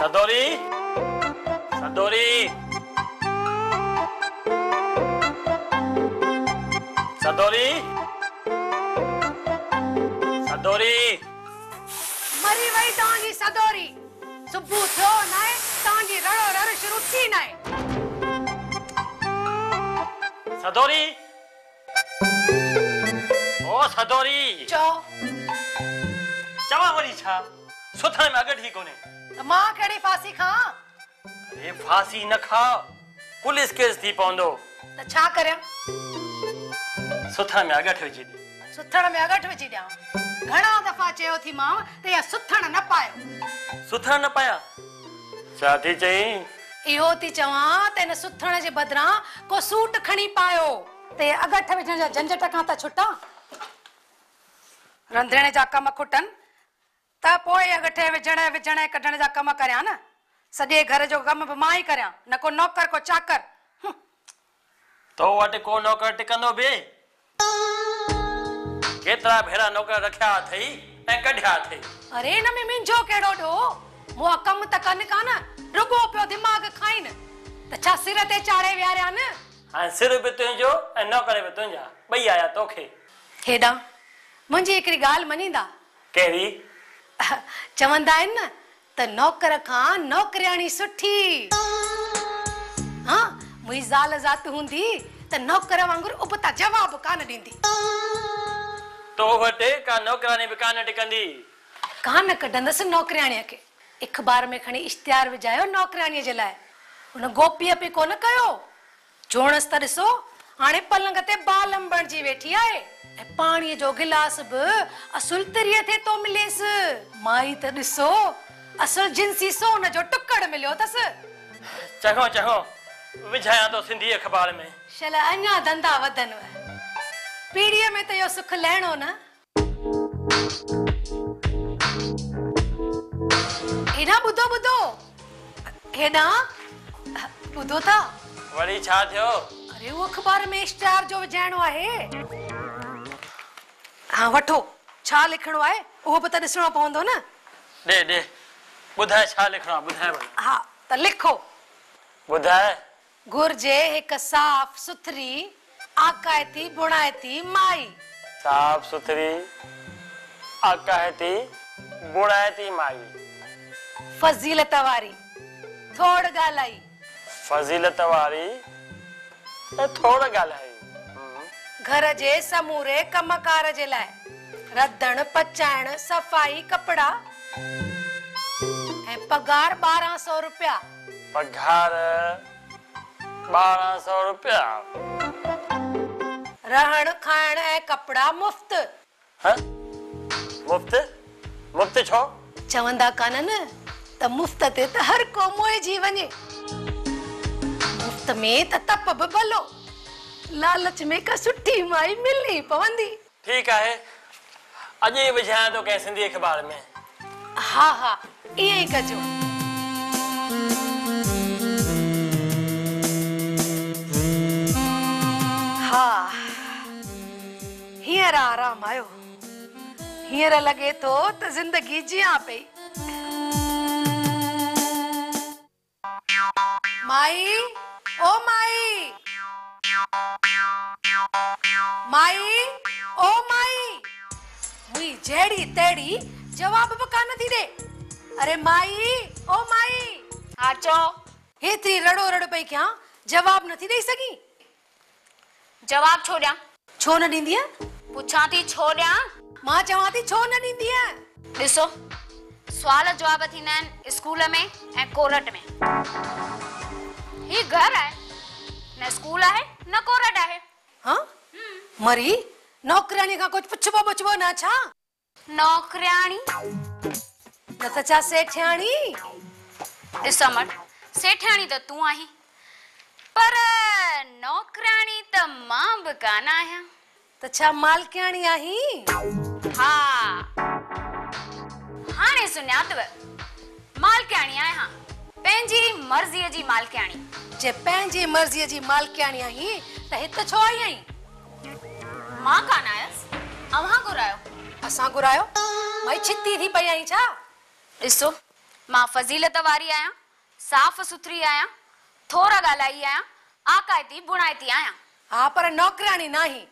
सदोरी सदोरी सदोरी सदोरी मरी वही तांजी सदोरी सुबह थियो ना तांजी रड़ो रड़ शुरू थी ना सदोरी ओ सदोरी चो चवा वरी छा सुथण में अगड़ ही कोने त मां केड़ी फांसी खा अरे फांसी न खा पुलिस केस थी पवंदो त छा करया सुथण में अगड़ विझी दी सुथण में अगट विझी दिया घणा दफा चयो थी मां त या सुथण न पायो सुथण न पाया छा थी चई इहो थी चवां त इन सुथण जे बदरां को सूट खणी पायो ते अगट विझण जा झंझट खां त छुटा रंधिणे जा कम खुटन त पोइ अगठे विझण कढण जा कम करया न सॼे घर जो कम बि मां ई करया न को नौकर को चाकर तो वटि को नौकर टिकंदो बे केतरा भेरा नौकर रखया थई ऐं कढया थई अरे न में मुंहिंजो कहिड़ो ॾो मुआ कम त कनि कान रुगो पियो दिमाग़ खाइन त छा सिर ते चाढ़े वियारिया न हाणे सिर बि तुंहिंजो ऐं नौकर बि तुंहिंजा ॿई आया तोखे हेॾा मुंहिंजी हिकिड़ी ॻाल्हि मञींदा कहिड़ी चवंदा आहिनि न त नौकर खां नौकरियाणी सुठी हाँ मुंहिंजी ज़ाल ज़ात हूंदी त नौकर वांगुरु उबता जवाब कान ॾींदी तो वटि का नौकरानी बि कान टिकंदी कान कढंदसि नौकरियाणीअ खे अख़बार में खणी इश्तिहार विझायो नौकरियाणीअ जे लाइ हुन गोपीअ पे कोन कयो जोणस त ॾिसो हाणे पलंग ते बाल अंबणजी वेठी आहे ऐं पाणीअ जो गिलास बि असुल तरीअ ते तो मिलेसि माई त ॾिसो असुल जिंसी सोन जो टुकड़ मिलियो अथसि चङो चङो विझाया तो सिंधी अख़बार में शल अञा धंधा वधन पीढ़ीअ में त इहो सुख लहिणो न हेॾा ॿुधो ॿुधो हेॾा ॿुधो था वरी छा थियो अरे वो अख़बार में इश्तिहार जो विझाइणो आहे हाँ वठो छा लिखणो आहे उहो बि त ॾिसणो पवंदो न ॾे ॿुधाए छा लिखणो आहे ॿुधाए भला हा त लिखो ॿुधाए घुर्जे हिक साफ़ सुथरी आकायती बुणायती माई साफ़ सुथरी आकायती बुणायती माई फज़ीलत वारी थोड़ ॻाल्हाई फज़ीलत वारी थोड़ ॻाल्हाई घर जे समूरे कमकार जे लाइ रधण पचाइण सफ़ाई कपड़ा ऐं पगार 1200 रुपया पगार 1200 रुपया रहण खाइण ऐं कपड़ा मुफ्त हाँ मुफ्त मुफ्त छो चवंदा कानन त मुफ्त ते त हर को मोइजी वञे मुफ्त में त तप बि भलो लालच में का सुठी माई मिलनी पवंदी ठीक है अॼु विझाया तो कंहिं सिंधी अख़बार में हा हा इहे ई कजो हा हींअर आराम आयो हींअर लगे तो त जिंदगी जियां पई माई ओ माई माई ओ माई मुई जेड़ी तेड़ी जवाब भी कान थी दे अरे माई ओ माई हाँ चो हेतरी रड़ो रड़ पई क्या जवाब न थी दे सकी जवाब छो ॾियां छो न ॾींदी है पुछां थी छो ॾियां मां चवां थी छो न ॾींदी है ॾिसो सुवाल जवाब थींदा आहिनि स्कूल में ऐं कोर्ट में ही घर आहे न स्कूल आहे न कोर्ट आहे हाँ मरी नौकरानी का कुछ पुछबो ना छा नौकरानी न त छा सेठियाणी ॾिस अमर सेठाणी त तूं आहीं पर नौकरानी त मां बि कान आहियां त छा मालकियाणी आही हा हाणे सुञातव मालकियाणी आहियां पंहिंजी मर्ज़ीअ जी मालकियाणी जे पंहिंजी मर्ज़ीअ जी मालकियाणी आही त हिते छो आई आहीं मां कान आयसि अव्हां घुरायो असां घुरायो माई छिती थी पई आई छा ॾिसो मां फज़ीलत वारी आहियां, साफ़ सुथरी आहियां, थोरा ॻाल्हाई आहियां, आकायती बुणायती आहियां। हा पर नौकराणी नाही।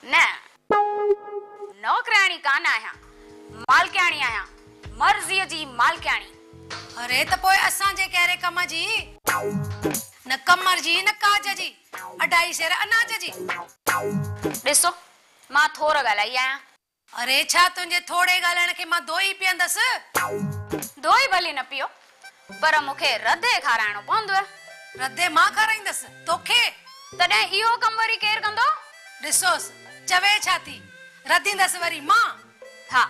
न नौकराणी कान आहियां, मालकियाणी आहियां, मर्ज़ीअ जी मालकियाणी। अरे त पोइ असांजे कहिड़े कम जी? न कमर जी न काज जी, अढाई सेर अनाज जी। ॾिसो मां थोरो ॻाल्हाई आहियां। अरे छा तुंहिंजे थोड़े ॻाल्हाइण खे मां दोई पीअंदसि? दोई भली न पियो, पर मूंखे रधे खाराइणो पवंदो। रधे मां खाराईंदसि तोखे? तॾहिं इहो कमु वरी केरु कंदो? ॾिसोसि चवे छा थी, रधींदसि वरी मां? हा,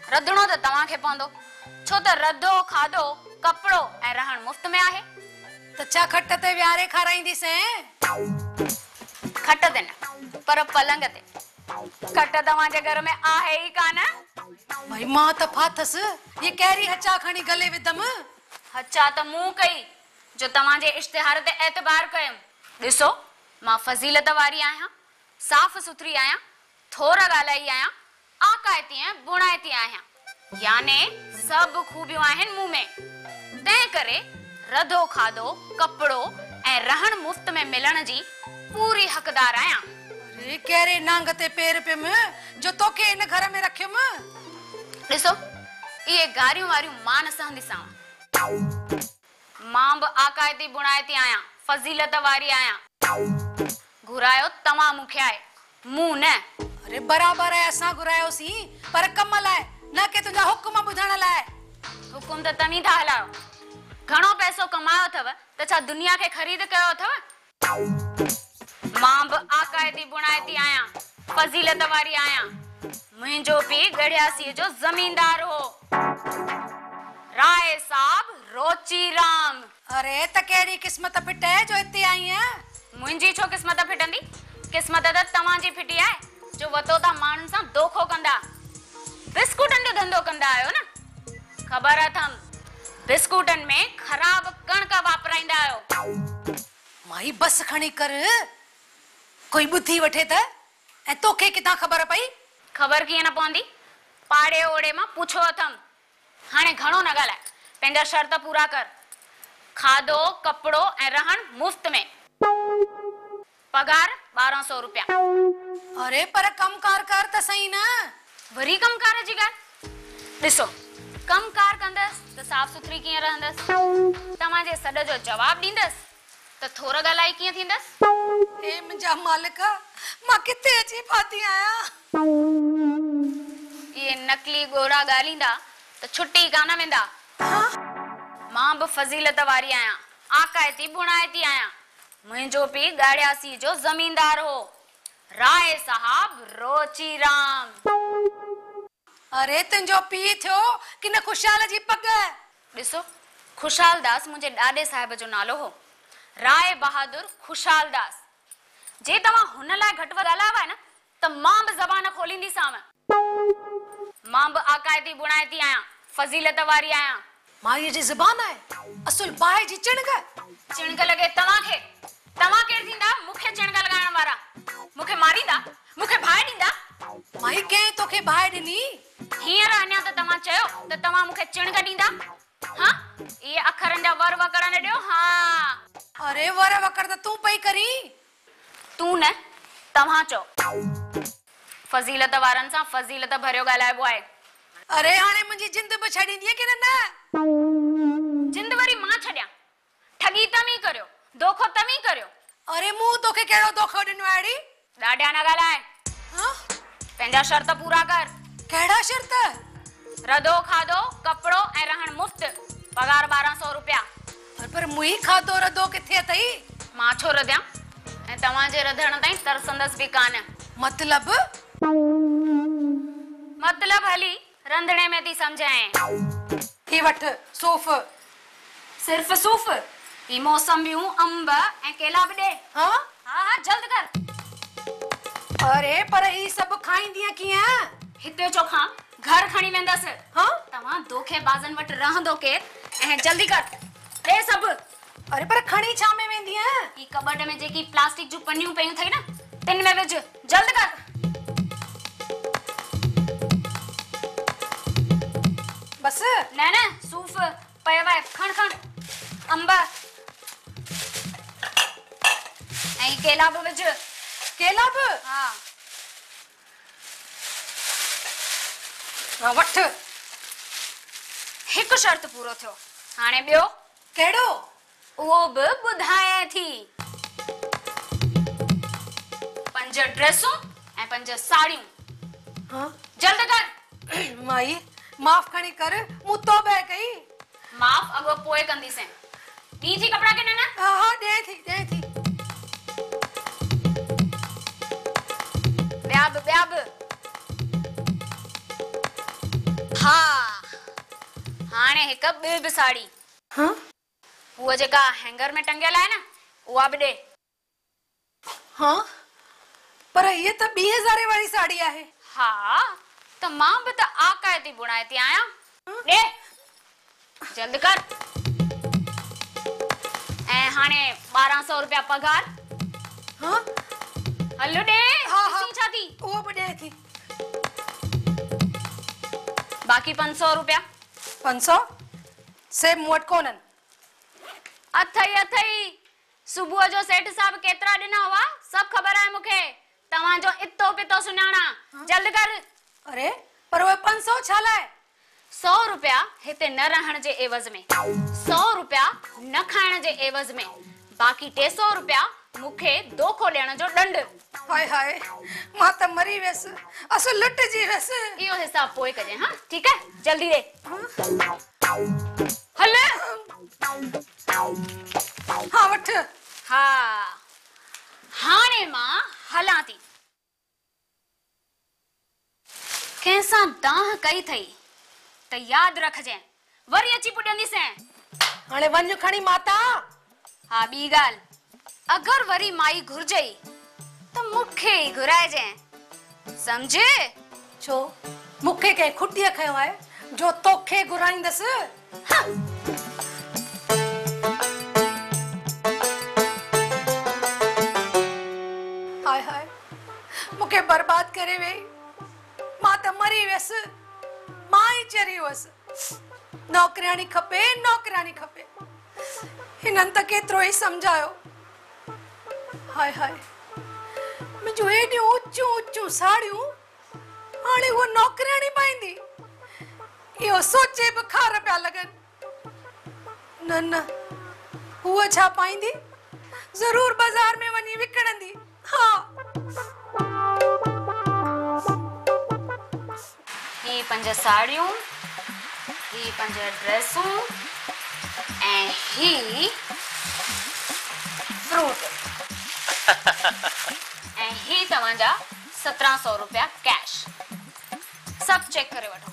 रधणो त तव्हांखे पवंदो, छो त रधो खाधो कपिड़ो ऐं रहण मुफ़्त में आहे। त छा खट ते विहारे खाराईंदीसें? खट ते न, पर पलंग ते। खट तव्हांजे घर में आहे ई कान। भाई मां त फाथसि, ये कहिड़ी हचा खणी गले विधमि? हचा त मूं कई, जो तव्हांजे इश्तिहार ते एतबार कयमि। ॾिसो मां फज़ीलत वारी आहियां, साफ़ सुथरी आहियां, थोरा ॻाल्हाई आहियां, आकायती ऐं बुणायती आहियां, याने सभु खूबियूं आहिनि मूं में। तंहिं करे रधो खाधो कपिड़ो ऐं रहण मुफ़्त में मिलण जी पूरी हक़दार आहियां। अरे कहिड़े नांग ते पेर पियमि जो तोखे इन घर में रखियमि? ॾिसो इहे गारियूं वारियूं मां न सहंदीसांव। मां बि आकायती बुणायती आहियां, फज़ीलत वारी आहियां। घुरायो तव्हां मूंखे आहे, मूं न। अरे बराबर आहे, असां घुरायोसीं पर कम लाइ, न कि तुंहिंजा हुकुम ॿुधण लाइ। हुकुम त तव्हीं था हलायो। घणो पैसो कमायो अथव त छा दुनिया खे ख़रीद कयो अथव? मां बि आकायती बुणायती आहियां, फज़ीलत वारी आहियां। मुंहिंजो पीउ गढ़ियासीअ जो ज़मींदार हो, राय साहब रोची राम। अरे त कहिड़ी क़िस्मत फिटे जो हिते आई आहे? मुंहिंजी छो क़िस्मत फिटंदी? क़िस्मत त तव्हांजी फिटी आहे, जो वतो था माण्हुनि सां दोखो कंदा, बिस्कुटनि जो धंधो कंदा आहियो न। ख़बर अथम, बिस्कुटनि में ख़राब कणक वापराईंदा आहियो। माई बस खणी कर, कोई ॿुधी वठे त। ऐं तोखे किथां ख़बर पई? ख़बर कीअं न पवंदी? पाड़े ओड़े मां पुछो अथम। हाणे घणो न ॻाल्हाए, पंहिंजा शर्त पूरा कर। खाधो कपिड़ो ऐं रहण मुफ़्त में, पगार 1200 रुपया। अरे पर कमकार कर त सही न। वरी कमकार जी ॻाल्हि? ॾिसो कमकार कंदसि त साफ़ सुथरी कीअं रहंदसि, तव्हांजे सॾ जो जवाबु ॾींदसि त थोरो ॻाल्हाई कीअं थींदसि? हे मुंहिंजा मालिक, मां किथे अची फाती आहियां? इहे नकली गोरा ॻाल्हींदा त छुटी कान वेंदा। मां बि फज़ीलत वारी आहियां, आकायती बुणायती आहियां। मुंहिंजो पीउ गाड़ियासी जो ज़मींदार हो, राय साहब रोची राम। अरे तुंहिंजो पीउ थियो कि न खुशहाल जी पग? ॾिसो खुशहाल दास मुंहिंजे ॾाॾे साहिब जो नालो हो, राय बहादुर खुशहाल दास। जे तव्हां हुन लाइ घटि वधि ॻाल्हायो आहे न त मां बि ज़बान खोलींदीसांव। मां बि आकायती बुणायती आहियां, फज़ीलत वारी आहियां। माईअ जी ज़बान आहे, असुल बाहि जी चिणग। चिणग लॻे तव्हांखे? तव्हां केरु थींदा मूंखे चिणग लॻाइण वारा? मूंखे मारींदा? मूंखे भाई ॾींदा? माई कंहिं तोखे बाहि ॾिनी? हींअर अञा त तव्हां चयो त तव्हां मूंखे चिणग ॾींदा। हाँ, इहे अखरनि जा वर वकड़ न ॾियो। हाँ, अरे वर वकड़ त तूं पई करी। तूं न, तव्हां चओ। फज़ीलत वारनि सां फज़ीलत भरियो ॻाल्हाइबो आहे। अरे हाणे मुंहिंजी जिंद बि छॾींदीअ कि न? जिंद वरी मां छॾियां? ठगी तमी करियो, दोखो तमी करियो। अरे मूं तोखे कहिड़ो दोखो ॾिनो अहिड़ी? ॾाढा न ॻाल्हाए, पंहिंजा शर्त पूरा कर। कहिड़ा शर्त? रधो खाधो कपिड़ो ऐं रहण मुफ़्त, पगार 1200 रुपया। पर मुई खाधो रधो किथे अथई? मां छो रधियां? ऐं तव्हांजे रधण ताईं तरसंदसि बि कान। मतलब? मतलब हली रंधणे में थी सम्झाएं। ही वठ सूफ़। सिर्फ सूफ़? ही मौसमियूं अंब ऐं केला बि ॾे। हाँ हाँ जल्द कर। अरे पर ही सभु खाईंदीअ कीअं? हिते चो खां घर खणी वेंदसि। हाँ तव्हां दोखे बाज़न वटि रहंदो केरु? ऐं जल्दी कर ॾे सभु। अरे पर खणी छा में वेंदीअ? ही कबड में जेकी प्लास्टिक जूं पनियूं पयूं थई न, तिन में विझ। जल्द कर। बस? न न सूफ़ पयवा खण खण अंब ऐं केला बि विझ। केला बि? हा हा वठ। हिकु शर्त पूरो थियो, हाणे ॿियो। कहिड़ो? उहो बि ॿुधायां थी। 5 ड्रेसूं ऐं 5 साड़ियूं। हाँ जल्द कर। माई माफ़ खणी कर, मूं तौबे कई। माफ़ अगो पोइ कंदीसें। ॾी थी कपड़ा के न? हाँ हाँ ॾे थी। ॿिया बि। हा हाणे हिकु ॿी बि साड़ी। हाँ उहा जेका हैंगर में टंगियल आहे न, उहा बि ॾे। हाँ पर ये तो 2000 वाली साड़ी है। हा त मां बि त आकायती बुणाए थी आयां। ॾे जल्द कर। ऐं हाणे 1200 रुपया पगार। हाँ हलो ॾे। हाँ छा थी? वो भी ॾे थी। बाकी 500 रुपया। 500 से मूं वटि कोन्हनि। अथई सुबुह जो सेठ साहब केतिरा ॾिना हुआ सभु ख़बर आहे मूंखे। तव्हांजो इतो पितो सुञाणा। जल्द कर। अरे पर वो 500 छा लाइ? 100 रुपया हिते न रहण जे एवज में, 100 रुपया न खाइण जे एवज में, बाकी 300 रुपया मूंखे दोखो ॾियण जो ॾंड। हाय हाय मां त मरी वियसि, असु लुटिजी वियसि। इहो हिसाब पोइ कजे। हाँ ठीक है जल्दी दे। हल। हाँ वठ। हा हाणे मां हलां थी। कंहिंसां दाह कई थई त यादि रखजांइ, वरी अची पुॼंदीसें। हाणे वञ खणी माता। हा ॿी ॻाल्हि, अगरि वरी माई घुरजई त मूंखे ई घुराइजांइ, सम्झे? छो मूंखे कंहिं खुटीअ खयो आहे जो तोखे घुराईंदसि? हाय हाय मूंखे बर्बाद करे वई। मां त मरी वियसि, मां ई चरी हुअसि। नौकरानी खपे, नौकरानी खपे। हिननि त केतिरो ई समझायो। हाय हाय मुंहिंजूं हेॾियूं ऊंचियूं ऊंचियूं साड़ियूं हाणे उहा नौकरानी पाईंदी, इहो सोचे बि खार पिया लॻनि। न उहा छा पाईंदी, ज़रूर बाज़ार में वञी विकिणंदी। हाँ ही 5 साड़ियूं, ही 5 ड्रेसूं ऐं ही फ्रूट ऐं ही तव्हांजा 1700 रुपया कैश। सब चेक करे वठो।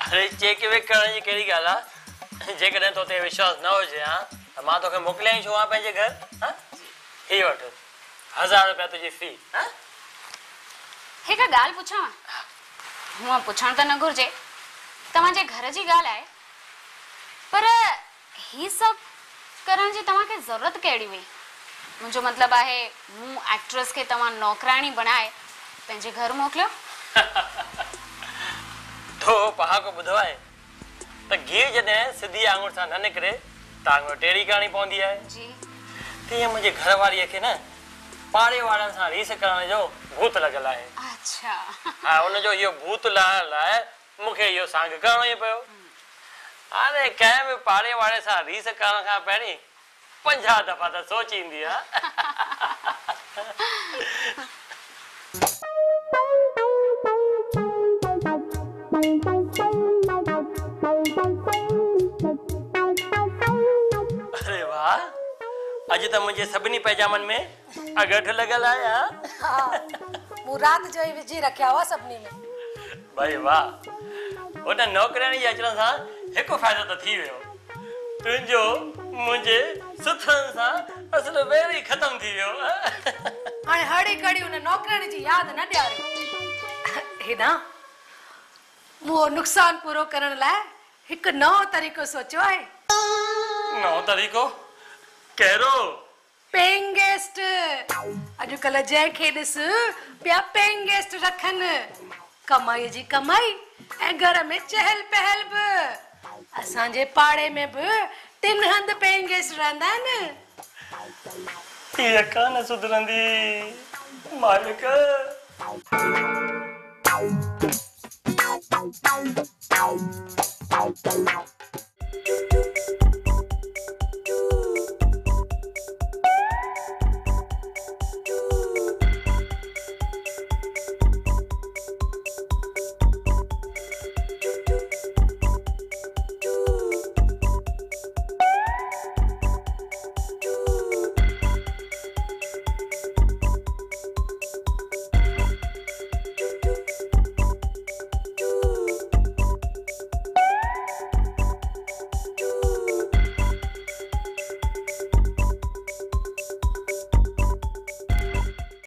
अरे चेक वे करण जी कहिड़ी ॻाल्हि आहे? जेकॾहिं तो ते विश्वास न हुजे हा त मां तोखे मोकिलियां छो आहे पंहिंजे घर? हा ही वठ 1000 रुपया तुंहिंजी फी। हा हिकु ॻाल्हि पुछां? हूअं पुछण त न घुर्जे, तव्हांजे घर जी ॻाल्हि आहे, पर ही सभु करण जी तव्हांखे ज़रूरत कहिड़ी हुई? मुंहिंजो मतिलबु आहे मूं एक्ट्रेस खे तव्हां नौकराणी बणाए पंहिंजे घर मोकिलियो। तो पहाको ॿुधो आहे त गिह जॾहिं सिधी आङुर सां न निकिरे त आङुर टेड़ी करणी पवंदी आहे। जी तीअं मुंहिंजी घरवारीअ खे न पाड़े वारनि सां रीस करण जो भूत लॻल आहे। अच्छा। हा उनजो इहो भूत लाहिण लाइ मूंखे इहो सांग करणो ई पियो। हाणे कंहिं बि पाड़े वारे सां रीस करण खां पहिरीं 50 दफ़ा त सोचींदी आहे। अरे वाह अॼु त मुंहिंजे सभिनी पैजामनि में अगठ लॻल आहे। हाँ मूं राति जो ई विझी रखिया हुआ सभिनी में। भाई वाह उन नौकरानी जे अचण सां हिकु फ़ाइदो त थी वियो, तुंहिंजो मुंहिंजे सुथरनि सां असुल वेर ई ख़तम थी वियो। हाणे हड़ी कड़ी उन नौकरानी जी यादि न ॾियारियो। हेॾां मूं नुक़सान पूरो करण लाइ हिकु नओं तरीक़ो सोचियो आहे। नओं तरीक़ो कहिड़ो? Paying guest. अॼुकल्ह जंहिंखे ॾिस पिया पेइंग गेस्ट रखनि, कमाईअ जी कमाई ऐं घर में चहल पहल बि। असांजे पाड़े में बि 3 हंध पेइंग गेस्ट रहंदा आहिनि। हीअ कान सुधरंदी मालिक।